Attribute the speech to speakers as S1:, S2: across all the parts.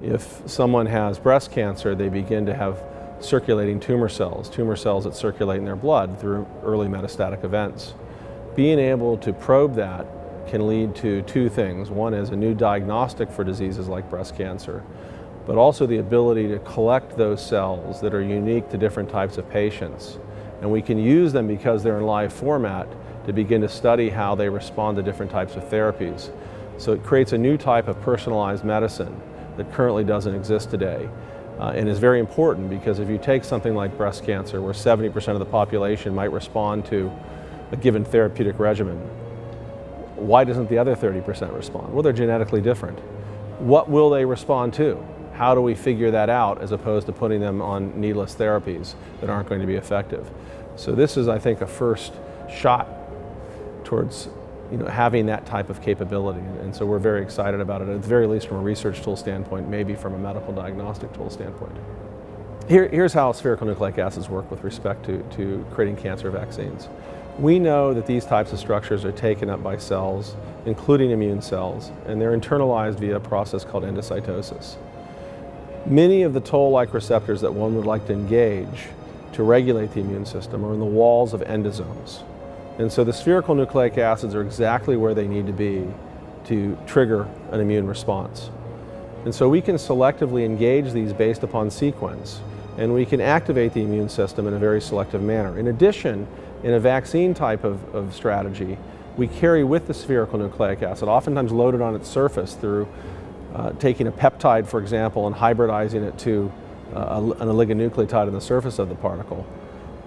S1: If someone has breast cancer, they begin to have circulating tumor cells that circulate in their blood through early metastatic events. Being able to probe that can lead to two things. One is a new diagnostic for diseases like breast cancer, but also the ability to collect those cells that are unique to different types of patients. And we can use them because they're in live format to begin to study how they respond to different types of therapies. So it creates a new type of personalized medicine that currently doesn't exist today. And is very important because if you take something like breast cancer, where 70% of the population might respond to a given therapeutic regimen, why doesn't the other 30% respond? Well, they're genetically different. What will they respond to? How do we figure that out as opposed to putting them on needless therapies that aren't going to be effective? So this is, I think, a first shot towards having that type of capability, and so we're very excited about it, at the very least from a research tool standpoint, maybe from a medical diagnostic tool standpoint. Here's how spherical nucleic acids work with respect to creating cancer vaccines. We know that these types of structures are taken up by cells, including immune cells, and they're internalized via a process called endocytosis. Many of the toll-like receptors that one would like to engage to regulate the immune system are in the walls of endosomes. And so the spherical nucleic acids are exactly where they need to be to trigger an immune response. And so we can selectively engage these based upon sequence, and we can activate the immune system in a very selective manner. In addition, in a vaccine type of strategy, we carry with the spherical nucleic acid, oftentimes loaded on its surface through taking a peptide, for example, and hybridizing it to an oligonucleotide on the surface of the particle,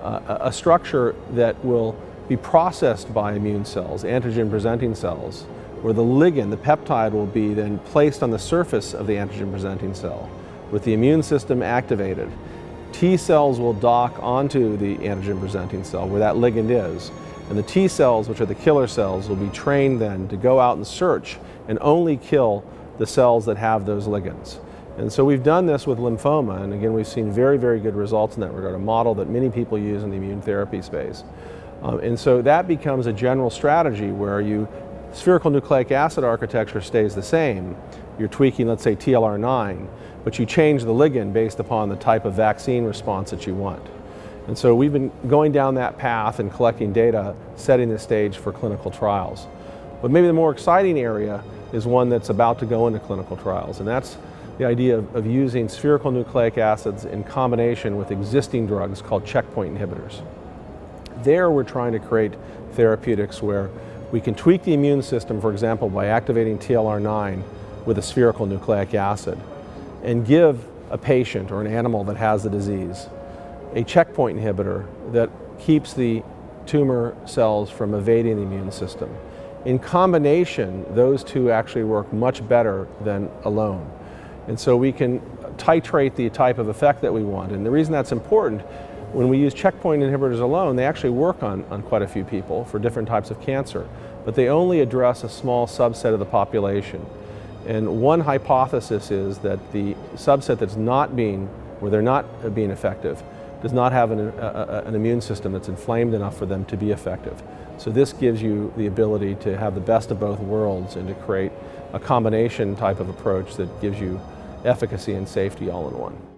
S1: a structure that will be processed by immune cells, antigen-presenting cells, where the ligand, the peptide, will be then placed on the surface of the antigen-presenting cell. With the immune system activated, T cells will dock onto the antigen-presenting cell where that ligand is, and the T cells, which are the killer cells, will be trained then to go out and search and only kill the cells that have those ligands. And so we've done this with lymphoma, and again, we've seen very, very good results in that regard, a model that many people use in the immune therapy space. And so that becomes a general strategy where spherical nucleic acid architecture stays the same. You're tweaking, let's say, TLR9, but you change the ligand based upon the type of vaccine response that you want. And so we've been going down that path and collecting data, setting the stage for clinical trials. But maybe the more exciting area is one that's about to go into clinical trials, and that's the idea of using spherical nucleic acids in combination with existing drugs called checkpoint inhibitors. There we're trying to create therapeutics where we can tweak the immune system, for example, by activating TLR9 with a spherical nucleic acid, and give a patient or an animal that has the disease a checkpoint inhibitor that keeps the tumor cells from evading the immune system. In combination, those two actually work much better than alone. And so we can titrate the type of effect that we want. And the reason that's important, when we use checkpoint inhibitors alone, they actually work on quite a few people for different types of cancer, but they only address a small subset of the population. And one hypothesis is that the subset where they're not being effective, does not have an immune system that's inflamed enough for them to be effective. So this gives you the ability to have the best of both worlds and to create a combination type of approach that gives you efficacy and safety all in one.